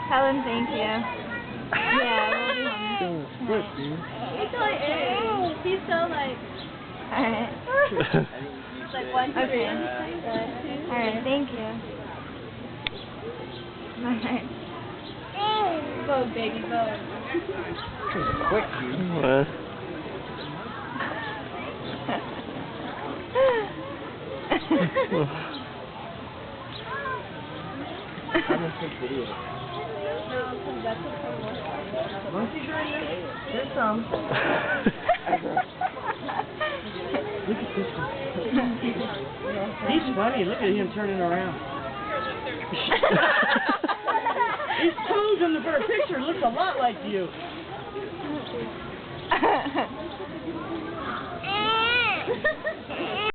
Helen, thank you. Yeah, we'll be home. He's so airy. He's so like. Alright. It's like 1, 2, 3. Okay. Two. Alright, thank you. Alright. Go, baby, go. Quick, dude. What? I'm gonna take video. Monkey's right here. There's some. Look at this one. He's funny. Look at him turning around. His toes in the bird picture looks a lot like you.